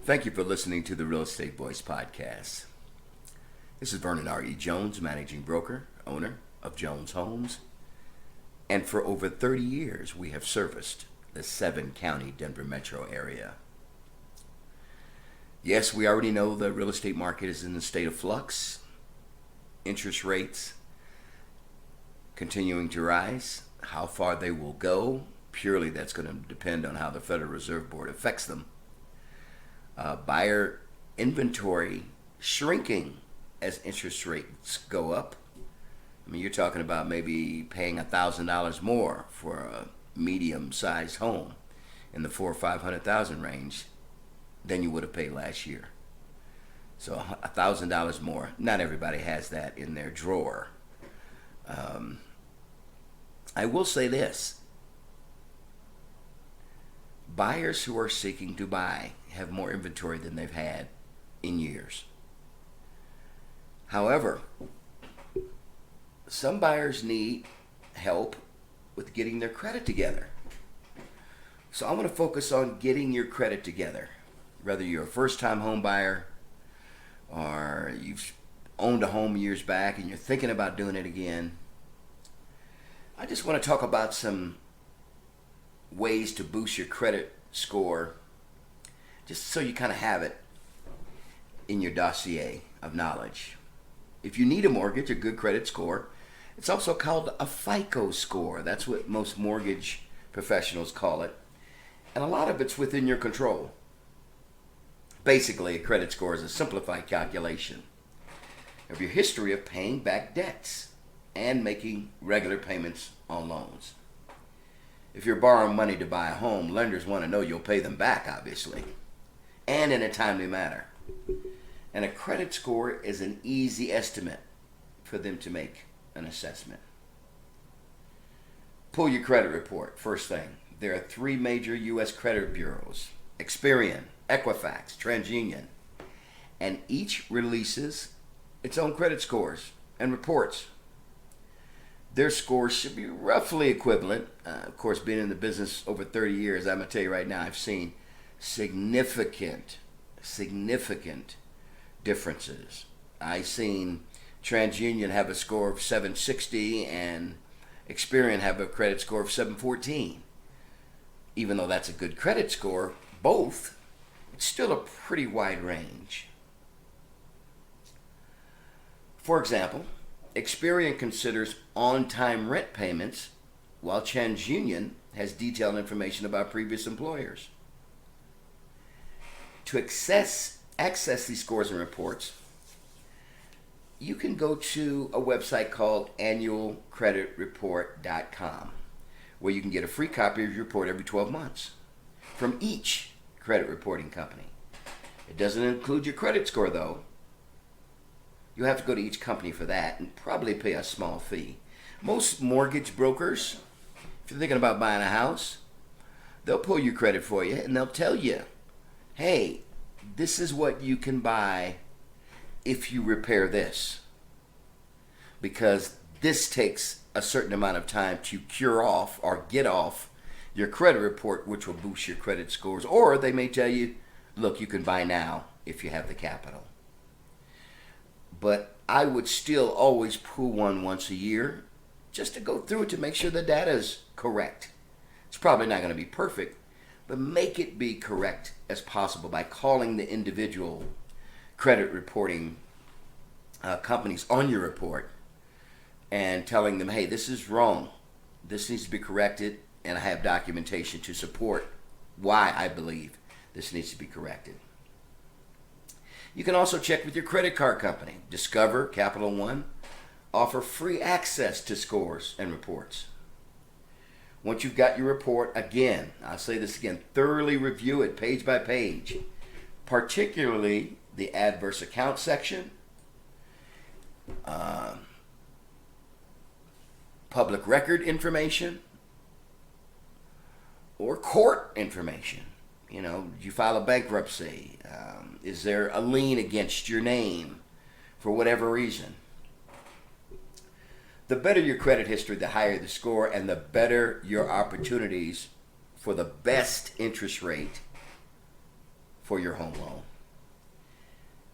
Thank you for listening to the Real Estate Voice podcast. This is Vernon R.E. Jones, managing broker, owner of Jones Homes. And for over 30 years, we have serviced the 7-county Denver metro area. Yes, we already know the real estate market is in a state of flux. Interest rates continuing to rise. How far they will go, purely that's going to depend on how the Federal Reserve Board affects them. Buyer inventory shrinking as interest rates go up. I mean, you're talking about maybe paying $1,000 more for a medium-sized home in the $400,000 or $500,000 range than you would have paid last year. So $1,000 more. Not everybody has that in their drawer. I will say this. Buyers who are seeking to buy have more inventory than they've had in years. However, some buyers need help with getting their credit together. So I want to focus on getting your credit together. Whether you're a first-time home buyer or you've owned a home years back and you're thinking about doing it again, I just want to talk about some ways to boost your credit score, just so you kind of have it in your dossier of knowledge. If you need a mortgage, a good credit score, it's also called a FICO score. That's what most mortgage professionals call it. And a lot of it's within your control. Basically, a credit score is a simplified calculation of your history of paying back debts and making regular payments on loans. If you're borrowing money to buy a home, lenders want to know you'll pay them back, obviously, and in a timely manner. And a credit score is an easy estimate for them to make an assessment. Pull your credit report. First thing, there are 3 major U.S. credit bureaus: Experian, Equifax, TransUnion, and each releases its own credit scores and reports. Their scores should be roughly equivalent. Of course, being in the business over 30 years, I'm going to tell you right now, I've seen significant differences. I've seen TransUnion have a score of 760 and Experian have a credit score of 714. Even though that's a good credit score, both, it's still a pretty wide range. For example, Experian considers on-time rent payments, while TransUnion has detailed information about previous employers. To access these scores and reports, you can go to a website called annualcreditreport.com, where you can get a free copy of your report every 12 months from each credit reporting company. It doesn't include your credit score, though. You have to go to each company for that and probably pay a small fee. Most mortgage brokers, if you're thinking about buying a house, they'll pull your credit for you and they'll tell you, hey, this is what you can buy if you repair this. Because this takes a certain amount of time to cure off or get off your credit report, which will boost your credit scores. Or they may tell you, look, you can buy now if you have the capital. But I would still always pull one once a year just to go through it to make sure the data is correct. It's probably not going to be perfect, but make it be correct as possible by calling the individual credit reporting companies on your report and telling them, hey, this is wrong. This needs to be corrected, and I have documentation to support why I believe this needs to be corrected. You can also check with your credit card company. Discover, Capital One, offer free access to scores and reports. Once you've got your report, again, I'll say this again, thoroughly review it page by page, particularly the adverse account section, public record information, or court information. You know, did you file a bankruptcy? Is there a lien against your name for whatever reason? The better your credit history, the higher the score, and the better your opportunities for the best interest rate for your home loan.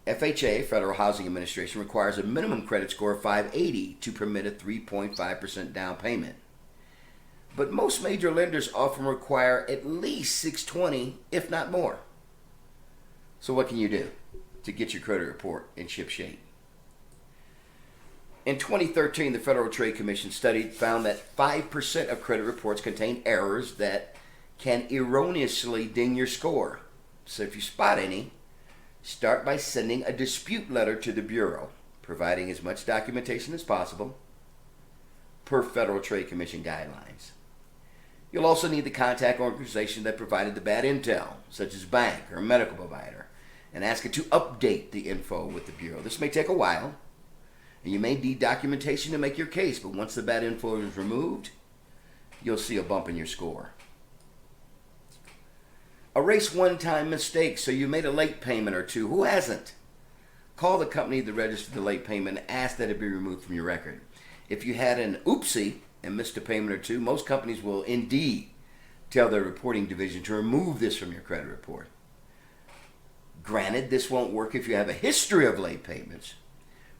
FHA, Federal Housing Administration, requires a minimum credit score of 580 to permit a 3.5% down payment. But most major lenders often require at least 620, if not more. So what can you do to get your credit report in ship shape? In 2013, the Federal Trade Commission study found that 5% of credit reports contain errors that can erroneously ding your score. So if you spot any, start by sending a dispute letter to the Bureau, providing as much documentation as possible per Federal Trade Commission guidelines. You'll also need to contact organizations that provided the bad intel, such as a bank or a medical provider, and ask it to update the info with the Bureau. This may take a while, and you may need documentation to make your case, but once the bad info is removed, you'll see a bump in your score. Erase one-time mistakes. So you made a late payment or two. Who hasn't? Call the company that registered the late payment and ask that it be removed from your record. If you had an oopsie and missed a payment or two, most companies will indeed tell their reporting division to remove this from your credit report. Granted, this won't work if you have a history of late payments,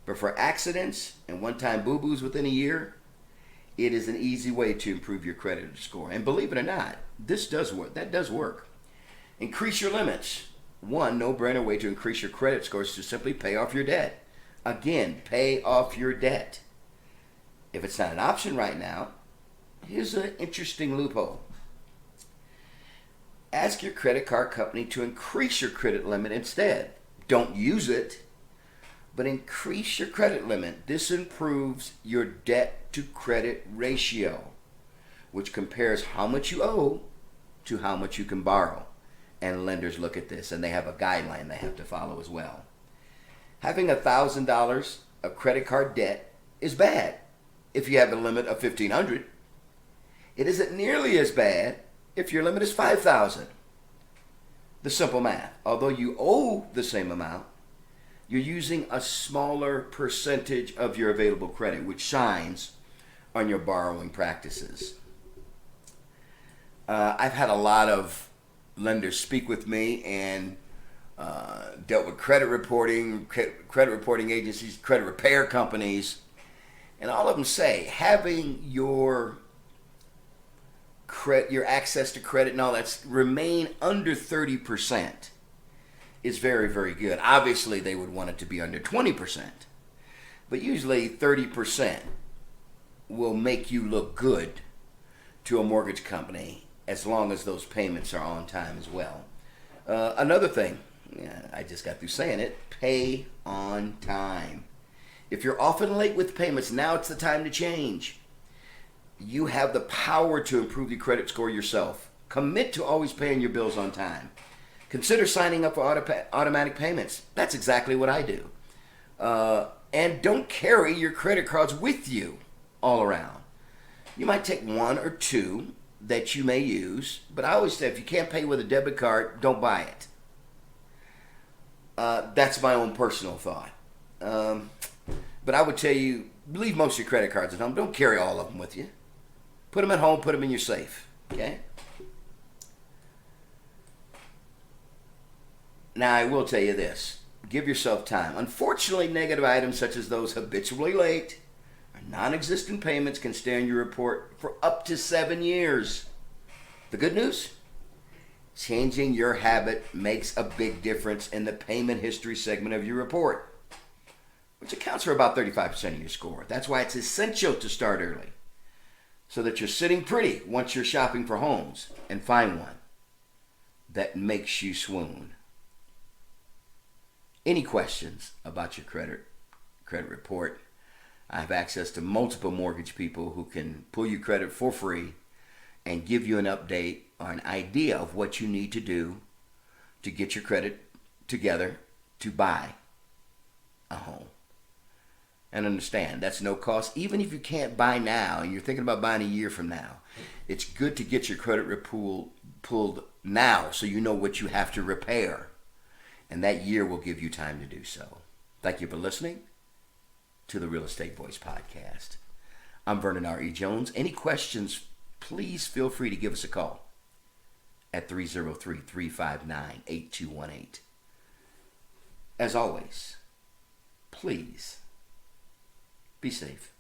but for accidents and one-time boo-boos within a year, it is an easy way to improve your credit score. And believe it or not, this does work. That does work. Increase your limits. One no-brainer way to increase your credit score is to simply pay off your debt. Again, pay off your debt. If it's not an option right now, here's an interesting loophole. Ask your credit card company to increase your credit limit instead. Don't use it, but increase your credit limit. This improves your debt to credit ratio, which compares how much you owe to how much you can borrow. And lenders look at this and they have a guideline they have to follow as well. Having $1,000 of credit card debt is bad if you have a limit of $1,500. It isn't nearly as bad if your limit is $5,000. The simple math. Although you owe the same amount, you're using a smaller percentage of your available credit, which shines on your borrowing practices. I've had a lot of lenders speak with me and dealt with credit reporting agencies, credit repair companies, and all of them say having your access to credit and all that remain under 30% is very, very good. Obviously, they would want it to be under 20%, but usually 30% will make you look good to a mortgage company as long as those payments are on time as well. Another thing, I just got through saying it, pay on time. If you're often late with payments, now it's the time to change. You have the power to improve your credit score yourself. Commit to always paying your bills on time. Consider signing up for automatic payments. That's exactly what I do. And don't carry your credit cards with you all around. You might take one or two that you may use, but I always say if you can't pay with a debit card, don't buy it. That's my own personal thought. But I would tell you, leave most of your credit cards at home. Don't carry all of them with you. Put them at home, put them in your safe, okay? Now, I will tell you this. Give yourself time. Unfortunately, negative items such as those habitually late or non-existent payments can stay on your report for up to 7 years. The good news? Changing your habit makes a big difference in the payment history segment of your report, which accounts for about 35% of your score. That's why it's essential to start early, so that you're sitting pretty once you're shopping for homes and find one that makes you swoon. Any questions about your credit report? I have access to multiple mortgage people who can pull your credit for free and give you an update or an idea of what you need to do to get your credit together to buy a home. And understand, that's no cost. Even if you can't buy now and you're thinking about buying a year from now, it's good to get your credit pulled now so you know what you have to repair. And that year will give you time to do so. Thank you for listening to the Real Estate Voice Podcast. I'm Vernon R.E. Jones. Any questions, please feel free to give us a call at 303-359-8218. As always, please be safe.